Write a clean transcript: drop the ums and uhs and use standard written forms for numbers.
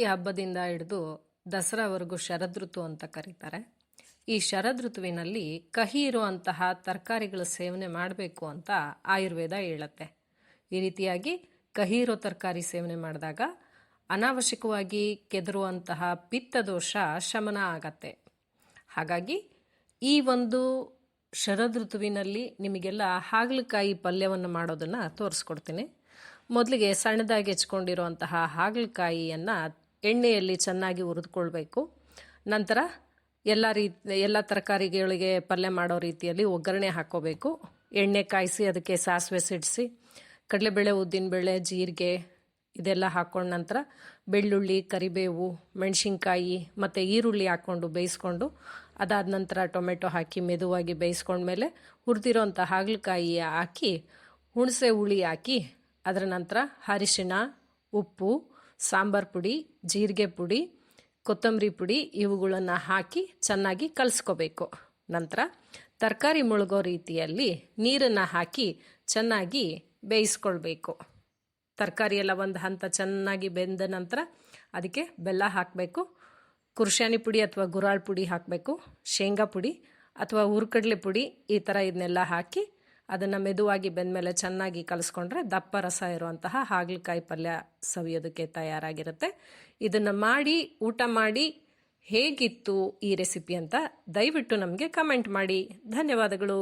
ಈ ಹಬ್ಬದಿಂದ ಹಿಡಿದು ದಸರಾವರೆಗೂ ಶರದೃತು ಅಂತ ಕರೀತಾರೆ. ಈ ಶರದೃತುವಿನಲ್ಲಿ ಕಹಿ ಇರುವಂತಹ ತರಕಾರಿಗಳ ಸೇವನೆ ಮಾಡಬೇಕು ಅಂತ ಆಯುರ್ವೇದ ಹೇಳುತ್ತೆ. ಈ ರೀತಿಯಾಗಿ ಕಹಿ ಇರೋ ತರಕಾರಿ ಸೇವನೆ ಮಾಡಿದಾಗ ಅನಾವಶ್ಯಕವಾಗಿ ಕೆದರುವಂತಹ ಪಿತ್ತದೋಷ ಶಮನ ಆಗತ್ತೆ. ಹಾಗಾಗಿ ಈ ಒಂದು ಶರದೃತುವಿನಲ್ಲಿ ನಿಮಗೆಲ್ಲ ಹಾಗಲಕಾಯಿ ಪಲ್ಯವನ್ನು ಮಾಡೋದನ್ನು ತೋರಿಸ್ಕೊಡ್ತೀನಿ. ಮೊದಲಿಗೆ ಸಣ್ಣದಾಗಿ ಹೆಚ್ಕೊಂಡಿರುವಂತಹ ಹಾಗಲಕಾಯಿಯನ್ನು ಎಣ್ಣೆಯಲ್ಲಿ ಚೆನ್ನಾಗಿ ಹುರಿದುಕೊಳ್ಬೇಕು. ನಂತರ ಎಲ್ಲ ತರಕಾರಿಗಳಿಗೆ ಪಲ್ಯ ಮಾಡೋ ರೀತಿಯಲ್ಲಿ ಒಗ್ಗರಣೆ ಹಾಕ್ಕೋಬೇಕು. ಎಣ್ಣೆ ಕಾಯಿಸಿ ಅದಕ್ಕೆ ಸಾಸಿವೆ ಸಿಡಿಸಿ ಕಡಲೆಬೇಳೆ, ಉದ್ದಿನಬೇಳೆ, ಜೀರಿಗೆ ಇದೆಲ್ಲ ಹಾಕ್ಕೊಂಡ ನಂತರ ಬೆಳ್ಳುಳ್ಳಿ, ಕರಿಬೇವು, ಮೆಣಸಿನ್ಕಾಯಿ ಮತ್ತು ಈರುಳ್ಳಿ ಹಾಕ್ಕೊಂಡು ಬೇಯಿಸ್ಕೊಂಡು ಅದಾದ ನಂತರ ಟೊಮೆಟೊ ಹಾಕಿ ಮೆದುವಾಗಿ ಬೇಯಿಸ್ಕೊಂಡ್ಮೇಲೆ ಹುರಿದಿರೋಂಥ ಹಾಗಲಕಾಯಿ ಹಾಕಿ ಹುಣಸೆ ಹುಳಿ ಹಾಕಿ ಅದರ ನಂತರ ಅರಿಶಿಣ, ಉಪ್ಪು, ಸಾಂಬಾರು ಪುಡಿ, ಜೀರಿಗೆ ಪುಡಿ, ಕೊತ್ತಂಬರಿ ಪುಡಿ ಇವುಗಳನ್ನು ಹಾಕಿ ಚೆನ್ನಾಗಿ ಕಲಿಸ್ಕೋಬೇಕು. ನಂತರ ತರಕಾರಿ ಮುಳುಗೋ ರೀತಿಯಲ್ಲಿ ನೀರನ್ನು ಹಾಕಿ ಚೆನ್ನಾಗಿ ಬೇಯಿಸ್ಕೊಳ್ಬೇಕು. ತರಕಾರಿ ಎಲ್ಲ ಒಂದು ಹಂತ ಚೆನ್ನಾಗಿ ಬೆಂದ ನಂತರ ಅದಕ್ಕೆ ಬೆಲ್ಲ ಹಾಕಬೇಕು. ಕುರ್ಶಾನಿ ಪುಡಿ ಅಥವಾ ಗುರಾಳ್ ಪುಡಿ ಹಾಕಬೇಕು. ಶೇಂಗಾ ಪುಡಿ ಅಥವಾ ಹುರ್ಕಡ್ಲೆ ಪುಡಿ ಈ ಥರ ಇದನ್ನೆಲ್ಲ ಹಾಕಿ ಅದನ್ನು ಮೆದುವಾಗಿ ಬೆಂದಮೇಲೆ ಚೆನ್ನಾಗಿ ಕಲಿಸ್ಕೊಂಡ್ರೆ ದಪ್ಪ ರಸ ಇರುವಂತಹ ಹಾಗಲಕಾಯಿ ಪಲ್ಯ ಸವಿಯೋದಕ್ಕೆ ತಯಾರಾಗಿರುತ್ತೆ. ಇದನ್ನು ಮಾಡಿ ಊಟ ಮಾಡಿ ಹೇಗಿತ್ತು ಈ ರೆಸಿಪಿ ಅಂತ ದಯವಿಟ್ಟು ನಮಗೆ ಕಮೆಂಟ್ ಮಾಡಿ. ಧನ್ಯವಾದಗಳು.